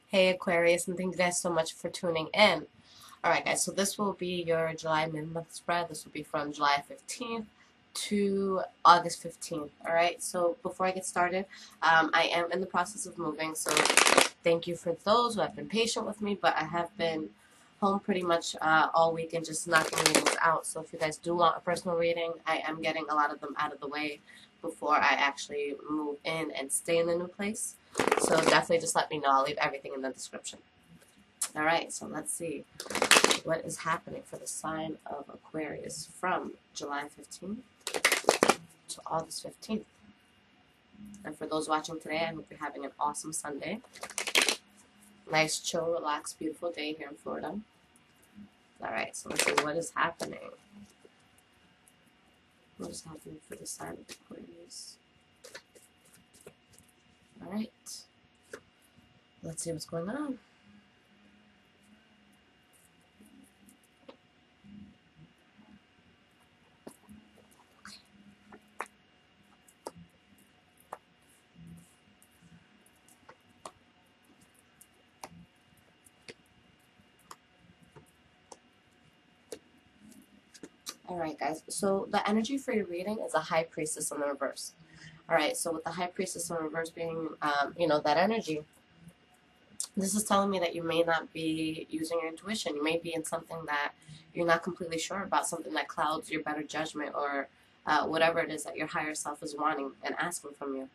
Hey Aquarius, and thank you guys so much for tuning in. Alright guys, so this will be your July mid-month spread. This will be from July 15th to August 15th. Alright, so before I get started, I am in the process of moving, so thank you for those who have been patient with me, but I have been home pretty much all week and just knocking readings out. So if you guys do want a personal reading, I am getting a lot of them out of the way before I actually move in and stay in the new place. So definitely just let me know. I'll leave everything in the description. Alright, so let's see what is happening for the sign of Aquarius from July 15th to August 15th. And for those watching today, I hope you're having an awesome Sunday. Nice, chill, relaxed, beautiful day here in Florida. Alright, so let's see what is happening. What is happening for the sign of Aquarius? Alright. Let's see what's going on. Alright guys, so the energy for your reading is a High Priestess in the reverse. Alright, so with the High Priestess in the reverse being, that energy, this is telling me that you may not be using your intuition. You may be in something that you're not completely sure about, something that clouds your better judgment or whatever it is that your higher self is wanting and asking from you.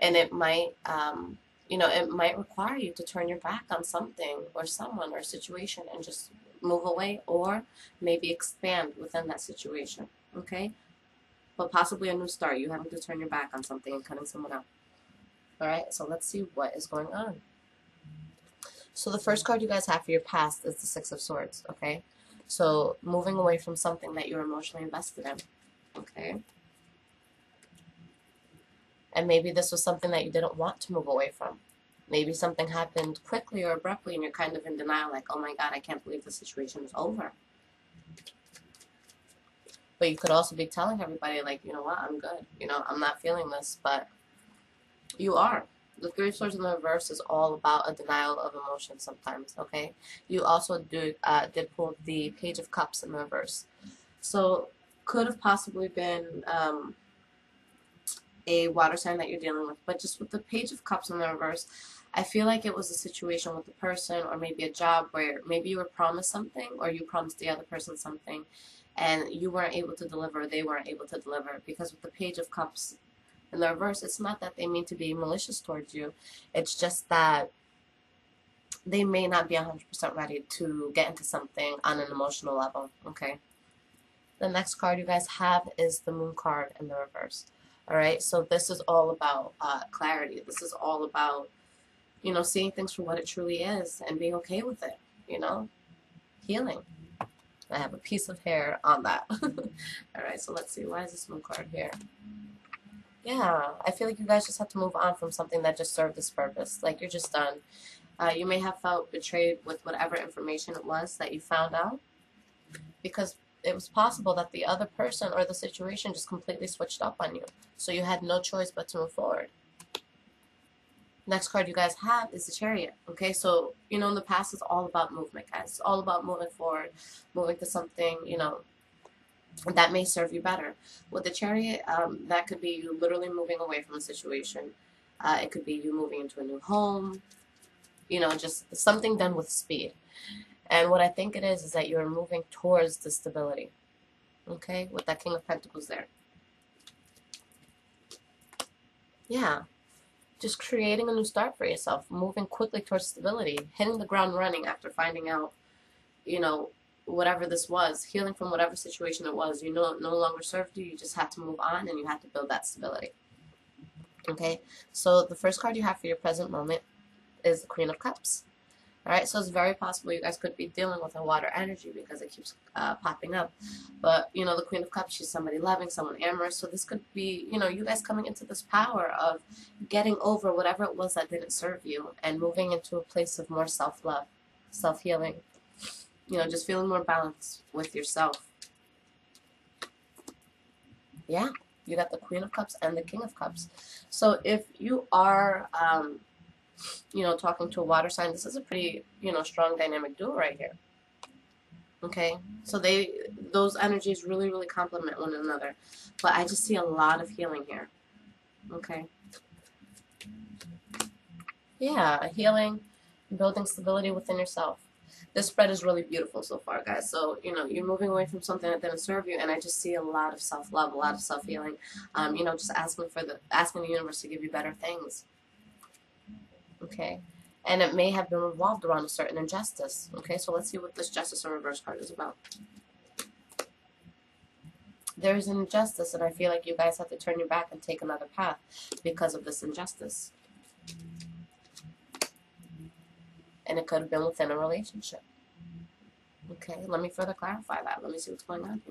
And it might, it might require you to turn your back on something or someone or situation and just move away, or maybe expand within that situation, okay? But possibly a new start. You having to turn your back on something and cutting someone out. Alright, so let's see what is going on. So the first card you guys have for your past is the Six of Swords, okay? So moving away from something that you're emotionally invested in, okay? And maybe this was something that you didn't want to move away from. Maybe something happened quickly or abruptly and you're kind of in denial, like, oh my God, I can't believe the situation is over. But you could also be telling everybody, like, you know what, I'm good. I'm not feeling this, but you are. The Three of Swords in the reverse is all about a denial of emotion sometimes, okay? You also did pull the Page of Cups in the reverse. So could have possibly been a water sign that you're dealing with. But just with the Page of Cups in the reverse, I feel like it was a situation with a person or maybe a job where maybe you were promised something or you promised the other person something and you weren't able to deliver, or they weren't able to deliver. Because with the Page of Cups in the reverse, it's not that they mean to be malicious towards you. It's just that they may not be 100% ready to get into something on an emotional level, okay? The next card you guys have is the Moon card in the reverse. All right, so this is all about clarity. This is all about, seeing things for what it truly is and being okay with it, healing. I have a piece of hair on that. All right, so let's see. Why is this Moon card here? Yeah, I feel like you guys just have to move on from something that just served this purpose. Like, you're just done. You may have felt betrayed with whatever information it was that you found out, because it was possible that the other person or the situation just completely switched up on you. So you had no choice but to move forward. Next card you guys have is the Chariot. Okay, so, in the past it's all about movement, guys. It's all about moving forward, moving to something, that may serve you better. With the Chariot, that could be you literally moving away from a situation. It could be you moving into a new home, just something done with speed. And what I think it is that you're moving towards the stability. Okay, with that King of Pentacles there. Yeah. Just creating a new start for yourself, moving quickly towards stability, hitting the ground running after finding out, whatever this was, healing from whatever situation it was, no longer served you. You just had to move on and you had to build that stability. Okay, so the first card you have for your present moment is the Queen of Cups. Alright, so it's very possible you guys could be dealing with a water energy because it keeps popping up. But, the Queen of Cups, she's somebody loving, someone amorous. So this could be, you guys coming into this power of getting over whatever it was that didn't serve you and moving into a place of more self-love, self-healing. Just feeling more balanced with yourself. Yeah, you got the Queen of Cups and the King of Cups. So if you are talking to a water sign. This is a pretty, strong dynamic duo right here. Okay, so those energies really, really complement one another. But I just see a lot of healing here. Okay. Yeah, healing, building stability within yourself. This spread is really beautiful so far, guys. So, you're moving away from something that didn't serve you, and I just see a lot of self-love, a lot of self-healing. Just asking the universe to give you better things. Okay. And it may have been revolved around a certain injustice. Okay, so let's see what this Justice in Reverse card is about. There's an injustice, and I feel like you guys have to turn your back and take another path because of this injustice. And it could have been within a relationship. Okay, let me further clarify that. Let me see what's going on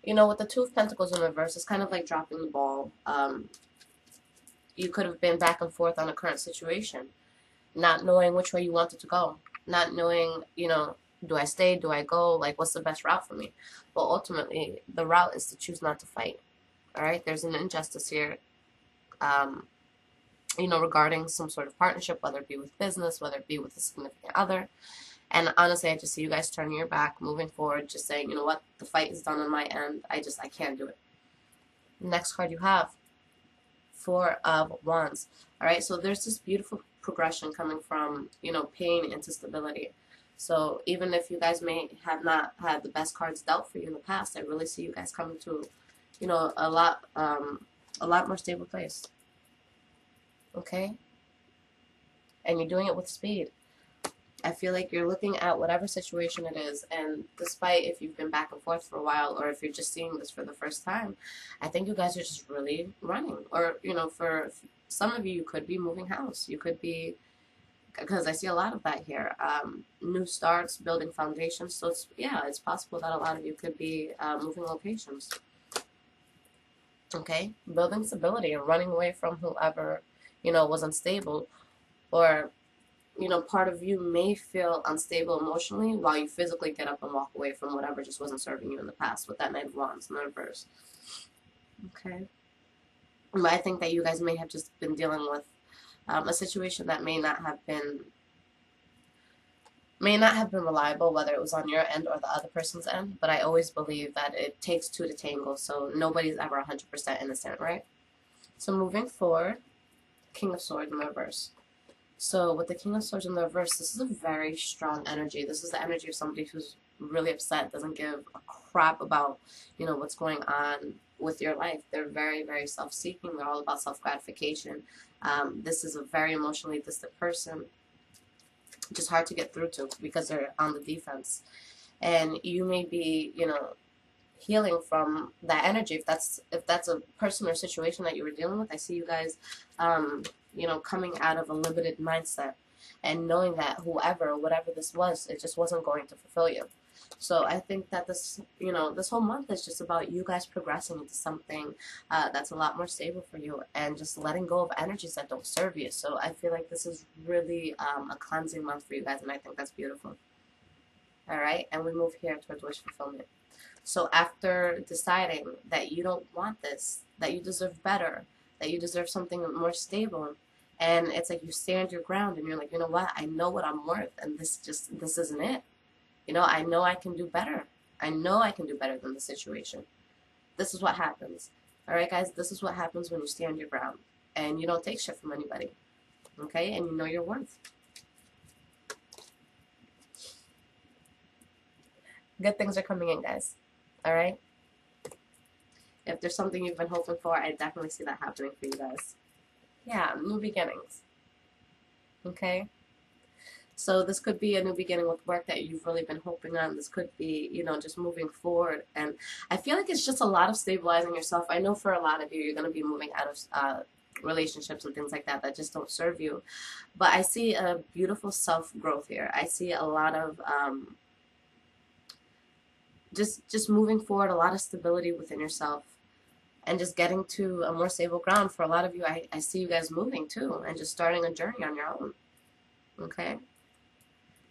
here. With the Two of Pentacles in reverse, it's kind of like dropping the ball. You could have been back and forth on a current situation, not knowing which way you wanted to go, not knowing, do I stay, do I go, like, what's the best route for me? Well, ultimately, the route is to choose not to fight, all right? There's an injustice here, regarding some sort of partnership, whether it be with business, whether it be with a significant other. And honestly, I just see you guys turning your back, moving forward, just saying, you know what, the fight is done on my end. I can't do it. Next card you have, Four of Wands. All right, so there's this beautiful progression coming from, pain into stability. So even if you guys may have not had the best cards dealt for you in the past, I really see you guys coming to, a lot more stable place. Okay? And you're doing it with speed. I feel like you're looking at whatever situation it is, and despite if you've been back and forth for a while, or if you're just seeing this for the first time, I think you guys are just really running. Or, for some of you, you could be moving house. You could be, because I see a lot of that here, new starts, building foundations. So, it's possible that a lot of you could be moving locations. Okay? Building stability and running away from whoever, was unstable, or part of you may feel unstable emotionally while you physically get up and walk away from whatever just wasn't serving you in the past with that Knight of Wands in the reverse. Okay. But I think that you guys may have just been dealing with a situation that may not have been reliable, whether it was on your end or the other person's end. But I always believe that it takes two to tangle, so nobody's ever 100% innocent, right? So moving forward, King of Swords in the reverse. So with the King of Swords in the reverse, this is a very strong energy. This is the energy of somebody who's really upset, doesn't give a crap about, what's going on with your life. They're very, very self-seeking. They're all about self-gratification. This is a very emotionally distant person. Just hard to get through to because they're on the defense. And you may be, healing from that energy. If that's a person or situation that you were dealing with, I see you guys coming out of a limited mindset and knowing that whatever this was, it just wasn't going to fulfill you. So I think that this whole month is just about you guys progressing into something that's a lot more stable for you and just letting go of energies that don't serve you. So I feel like this is really a cleansing month for you guys, and I think that's beautiful. All right, and we move here towards wish fulfillment. So after deciding that you don't want this, that you deserve better, that you deserve something more stable, and it's like you stand your ground and you're like, you know what, I know what I'm worth, and this isn't it. I know I can do better. I know I can do better than the situation. This is what happens. All right, guys, this is what happens when you stand your ground and you don't take shit from anybody. Okay, and you know your worth. Good things are coming in, guys. All right? If there's something you've been hoping for, I definitely see that happening for you guys. Yeah, new beginnings. Okay? So this could be a new beginning with work that you've really been hoping on. This could be, just moving forward. And I feel like it's just a lot of stabilizing yourself. I know for a lot of you, you're going to be moving out of relationships and things like that just don't serve you. But I see a beautiful self-growth here. I see a lot of just moving forward, a lot of stability within yourself, and just getting to a more stable ground. For a lot of you, I see you guys moving too, and just starting a journey on your own. Okay?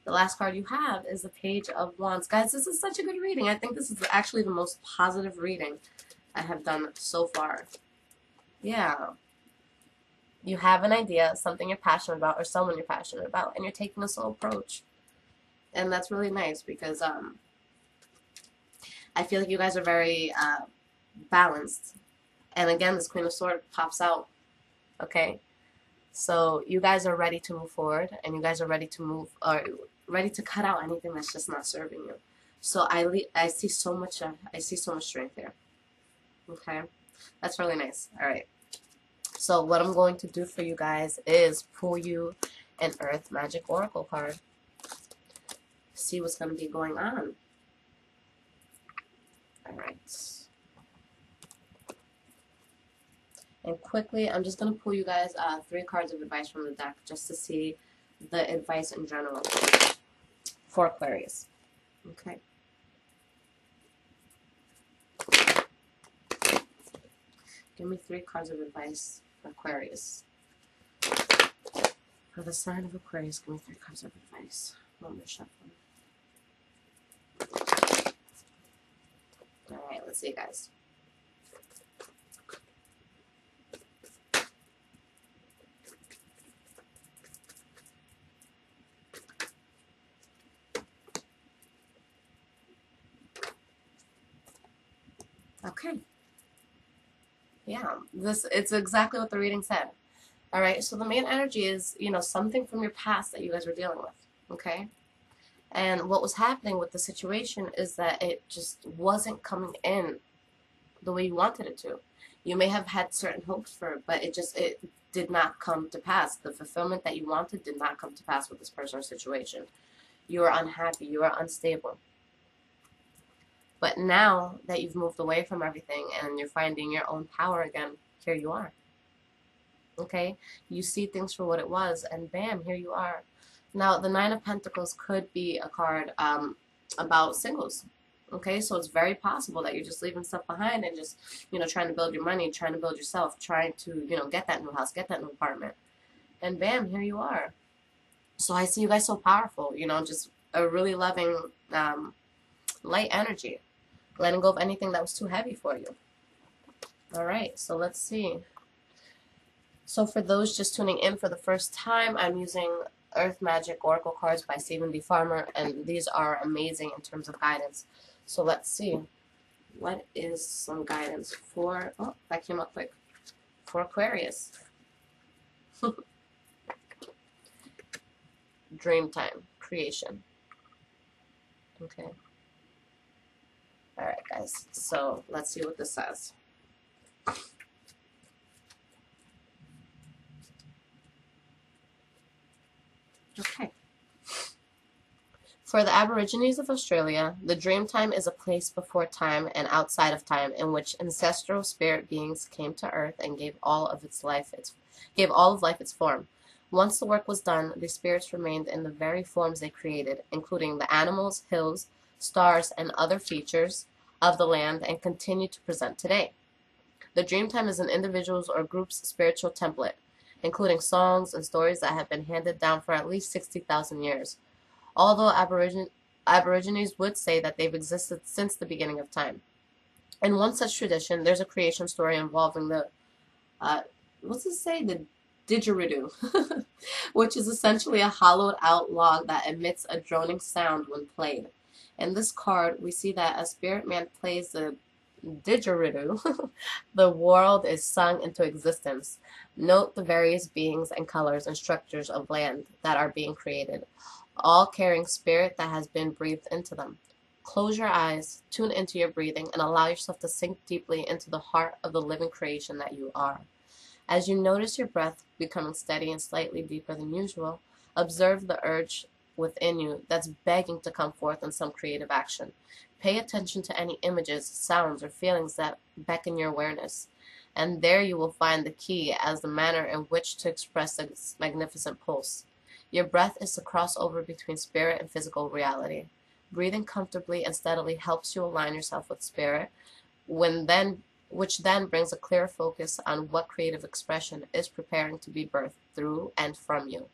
The last card you have is the Page of Wands. Guys, this is such a good reading. I think this is actually the most positive reading I have done so far. Yeah. You have an idea, something you're passionate about, or someone you're passionate about, and you're taking a slow approach. And that's really nice because I feel like you guys are very balanced. And again, this Queen of Swords pops out. Okay, so you guys are ready to move forward, and you guys are ready to move, or ready to cut out anything that's just not serving you. So I see so much strength here. Okay, that's really nice. All right. So what I'm going to do for you guys is pull you an Earth Magic Oracle card. See what's going to be going on. All right. And quickly, I'm just going to pull you guys 3 cards of advice from the deck just to see the advice in general for Aquarius. Okay. Give me 3 cards of advice for Aquarius. For the sign of Aquarius, give me 3 cards of advice. One more shuffle. Alright, let's see, guys. Okay. Yeah, it's exactly what the reading said. All right, so the main energy is, something from your past that you guys were dealing with, okay? And what was happening with the situation is that it just wasn't coming in the way you wanted it to. You may have had certain hopes for it, but it did not come to pass. The fulfillment that you wanted did not come to pass with this person or situation. You are unhappy, you are unstable. But now that you've moved away from everything and you're finding your own power again, here you are. Okay? You see things for what it was, and bam, here you are. Now, the Nine of Pentacles could be a card about singles. Okay? So it's very possible that you're just leaving stuff behind and just, trying to build your money, trying to build yourself, trying to, get that new house, get that new apartment. And bam, here you are. So I see you guys so powerful, just a really loving, light energy. Letting go of anything that was too heavy for you. All right, so let's see. So for those just tuning in for the first time, I'm using Earth Magic Oracle cards by Stephen D. Farmer, and these are amazing in terms of guidance. So let's see. What is some guidance for, oh, that came up quick, for Aquarius? Dreamtime, creation. Okay. Alright, guys, so let's see what this says. Okay. For the Aborigines of Australia, the Dreamtime is a place before time and outside of time in which ancestral spirit beings came to Earth and gave all of life its form. Once the work was done, the spirits remained in the very forms they created, including the animals, hills, stars, and other features of the land, and continue to present today. The Dreamtime is an individual's or group's spiritual template, including songs and stories that have been handed down for at least 60,000 years. Although Aborigines would say that they've existed since the beginning of time. In one such tradition, there's a creation story involving the, what's it say? The didgeridoo, which is essentially a hollowed out log that emits a droning sound when played. In this card, we see that a spirit man plays the didgeridoo. The world is sung into existence. Note the various beings and colors and structures of land that are being created, all carrying spirit that has been breathed into them. Close your eyes, tune into your breathing, and allow yourself to sink deeply into the heart of the living creation that you are. As you notice your breath becoming steady and slightly deeper than usual, observe the urge within you that's begging to come forth in some creative action. Pay attention to any images, sounds, or feelings that beckon your awareness, and there you will find the key as the manner in which to express this magnificent pulse. Your breath is the crossover between spirit and physical reality. Breathing comfortably and steadily helps you align yourself with spirit, which then brings a clear focus on what creative expression is preparing to be birthed through and from you.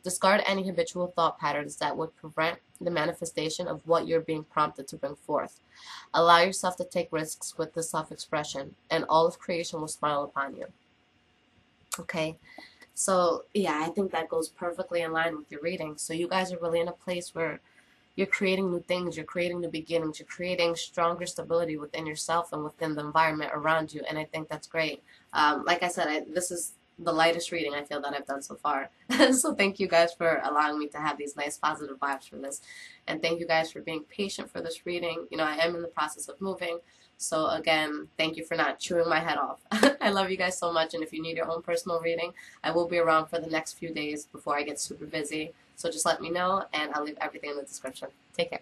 Discard any habitual thought patterns that would prevent the manifestation of what you're being prompted to bring forth. Allow yourself to take risks with this self-expression, and all of creation will smile upon you. Okay. So, yeah, I think that goes perfectly in line with your reading. So, you guys are really in a place where you're creating new things, you're creating new beginnings, you're creating stronger stability within yourself and within the environment around you. And I think that's great. Like I said, this is the lightest reading I feel that I've done so far. So, thank you guys for allowing me to have these nice positive vibes for this. And thank you guys for being patient for this reading. You know, I am in the process of moving. So, again, thank you for not chewing my head off. I love you guys so much. And if you need your own personal reading, I will be around for the next few days before I get super busy. So just let me know, and I'll leave everything in the description. Take care.